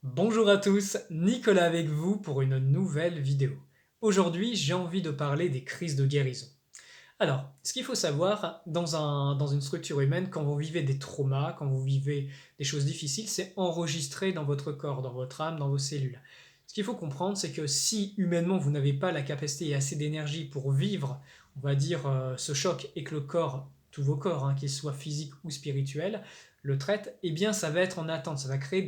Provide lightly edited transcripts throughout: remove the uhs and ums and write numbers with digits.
Bonjour à tous, Nicolas avec vous pour une nouvelle vidéo. Aujourd'hui, j'ai envie de parler des crises de guérison. Alors, ce qu'il faut savoir dans une structure humaine, quand vous vivez des traumas, quand vous vivez des choses difficiles, c'est enregistré dans votre corps, dans votre âme, dans vos cellules. Ce qu'il faut comprendre, c'est que si humainement vous n'avez pas la capacité et assez d'énergie pour vivre, on va dire, ce choc et que le corps, tous vos corps, qu'ils soient physiques ou spirituels, le traitent, eh bien ça va être en attente, ça va créer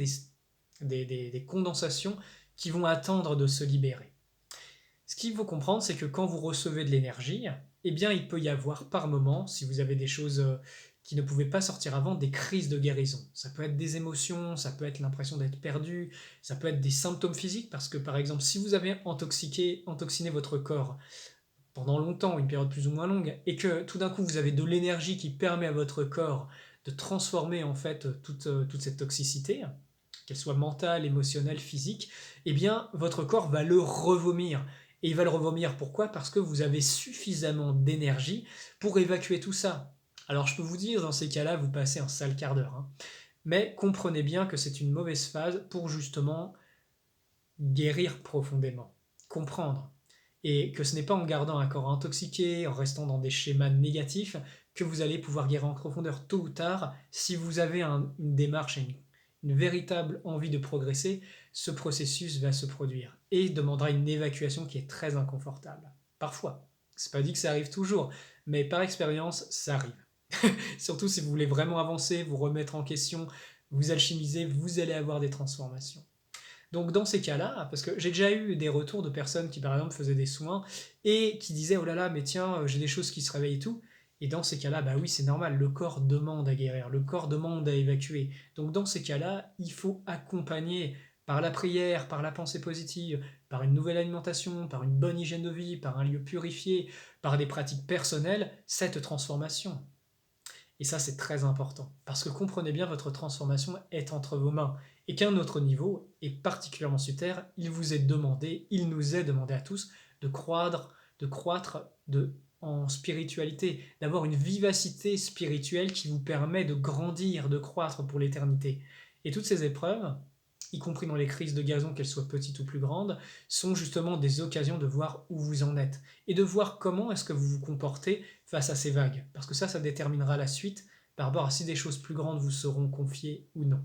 des condensations qui vont attendre de se libérer. Ce qu'il faut comprendre, c'est que quand vous recevez de l'énergie, eh bien, il peut y avoir par moment, si vous avez des choses qui ne pouvaient pas sortir avant, des crises de guérison. Ça peut être des émotions, ça peut être l'impression d'être perdu, ça peut être des symptômes physiques, parce que par exemple, si vous avez intoxiné votre corps pendant longtemps, une période plus ou moins longue, et que tout d'un coup vous avez de l'énergie qui permet à votre corps de transformer en fait toute cette toxicité, qu'elle soit mentale, émotionnelle, physique, eh bien votre corps va le revomir. Et il va le revomir pourquoi? Parce que vous avez suffisamment d'énergie pour évacuer tout ça. Alors je peux vous dire, dans ces cas-là, vous passez un sale quart d'heure. Mais comprenez bien que c'est une mauvaise phase pour justement guérir profondément, comprendre. Et que ce n'est pas en gardant un corps intoxiqué, en restant dans des schémas négatifs, que vous allez pouvoir guérir en profondeur tôt ou tard. Si vous avez une démarche et une véritable envie de progresser, ce processus va se produire et demandera une évacuation qui est très inconfortable. Parfois. C'est pas dit que ça arrive toujours, mais par expérience, ça arrive. Surtout si vous voulez vraiment avancer, vous remettre en question, vous alchimiser, vous allez avoir des transformations. Donc dans ces cas-là, parce que j'ai déjà eu des retours de personnes qui par exemple faisaient des soins et qui disaient oh là là mais tiens j'ai des choses qui se réveillent et tout. Et dans ces cas-là, bah oui c'est normal, le corps demande à guérir, le corps demande à évacuer. Donc dans ces cas-là, il faut accompagner par la prière, par la pensée positive, par une nouvelle alimentation, par une bonne hygiène de vie, par un lieu purifié, par des pratiques personnelles, cette transformation. Et ça, c'est très important. Parce que comprenez bien, votre transformation est entre vos mains. Et qu'à un autre niveau, et particulièrement sur Terre, il vous est demandé, il nous est demandé à tous, de croître en spiritualité, d'avoir une vivacité spirituelle qui vous permet de grandir, de croître pour l'éternité. Et toutes ces épreuves, y compris dans les crises de gazon, qu'elles soient petites ou plus grandes, sont justement des occasions de voir où vous en êtes et de voir comment est-ce que vous vous comportez face à ces vagues. Parce que ça déterminera la suite par rapport à si des choses plus grandes vous seront confiées ou non.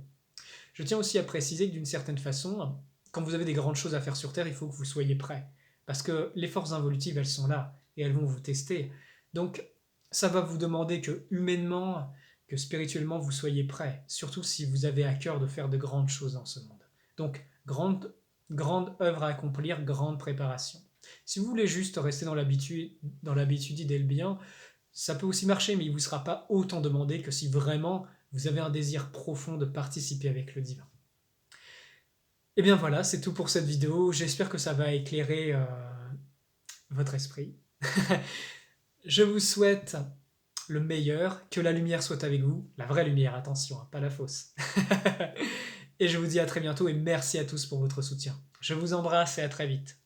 Je tiens aussi à préciser que d'une certaine façon, quand vous avez des grandes choses à faire sur Terre, il faut que vous soyez prêt. Parce que les forces involutives, elles sont là et elles vont vous tester. Donc, ça va vous demander que humainement, que spirituellement, vous soyez prêt. Surtout si vous avez à cœur de faire de grandes choses dans ce monde. Donc, grande œuvre à accomplir, grande préparation. Si vous voulez juste rester dans l'habitude idée le bien, ça peut aussi marcher, mais il ne vous sera pas autant demandé que si vraiment vous avez un désir profond de participer avec le divin. Et bien voilà, c'est tout pour cette vidéo. J'espère que ça va éclairer votre esprit. Je vous souhaite le meilleur, que la lumière soit avec vous, la vraie lumière, attention, pas la fausse. Et je vous dis à très bientôt et merci à tous pour votre soutien. Je vous embrasse et à très vite.